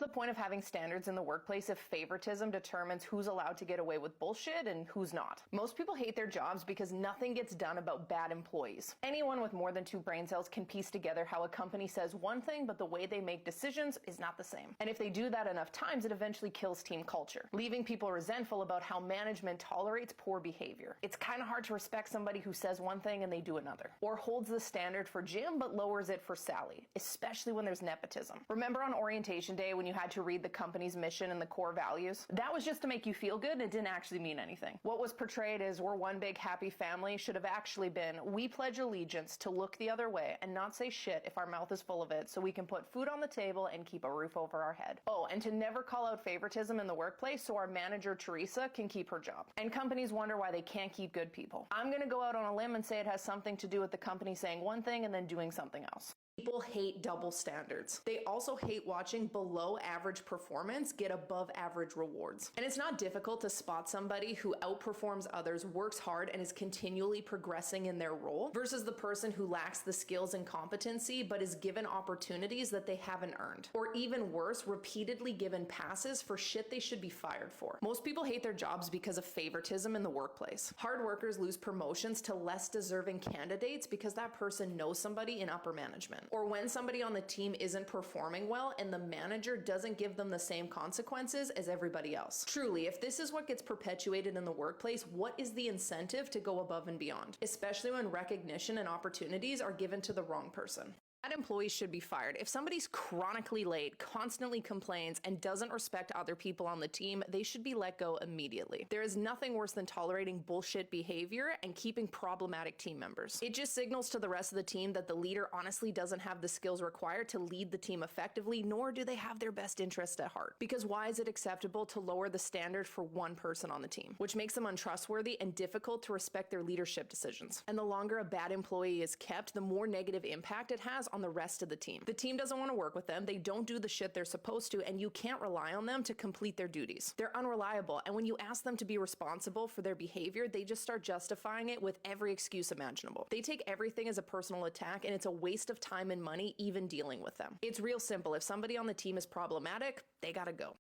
The point of having standards in the workplace if favoritism determines who's allowed to get away with bullshit and who's not. Most people hate their jobs because nothing gets done about bad employees. Anyone with more than 2 brain cells can piece together how a company says one thing, but the way they make decisions is not the same. And if they do that enough times, it eventually kills team culture, leaving people resentful about how management tolerates poor behavior. It's kind of hard to respect somebody who says one thing and they do another, or holds the standard for Jim but lowers it for Sally, especially when there's nepotism. Remember on orientation day when you had to read the company's mission and the core values? That was just to make you feel good and it didn't actually mean anything. What was portrayed as we're one big happy family should have actually been we pledge allegiance to look the other way and not say shit if our mouth is full of it so we can put food on the table and keep a roof over our head. Oh, and to never call out favoritism in the workplace so our manager Teresa can keep her job. And companies wonder why they can't keep good people. I'm gonna go out on a limb and say it has something to do with the company saying one thing and then doing something else. People hate double standards. They also hate watching below average performance get above average rewards. And it's not difficult to spot somebody who outperforms others, works hard, and is continually progressing in their role versus the person who lacks the skills and competency but is given opportunities that they haven't earned. Or even worse, repeatedly given passes for shit they should be fired for. Most people hate their jobs because of favoritism in the workplace. Hard workers lose promotions to less deserving candidates because that person knows somebody in upper management. Or when somebody on the team isn't performing well and the manager doesn't give them the same consequences as everybody else. Truly, if this is what gets perpetuated in the workplace, what is the incentive to go above and beyond? Especially when recognition and opportunities are given to the wrong person. Bad employees should be fired. If somebody's chronically late, constantly complains, and doesn't respect other people on the team, they should be let go immediately. There is nothing worse than tolerating bullshit behavior and keeping problematic team members. It just signals to the rest of the team that the leader honestly doesn't have the skills required to lead the team effectively, nor do they have their best interest at heart. Because why is it acceptable to lower the standard for one person on the team? Which makes them untrustworthy and difficult to respect their leadership decisions. And the longer a bad employee is kept, the more negative impact it has on the rest of the team. The team doesn't want to work with them, they don't do the shit they're supposed to, and you can't rely on them to complete their duties. They're unreliable, and when you ask them to be responsible for their behavior, they just start justifying it with every excuse imaginable. They take everything as a personal attack, and it's a waste of time and money even dealing with them. It's real simple. If somebody on the team is problematic, they gotta go.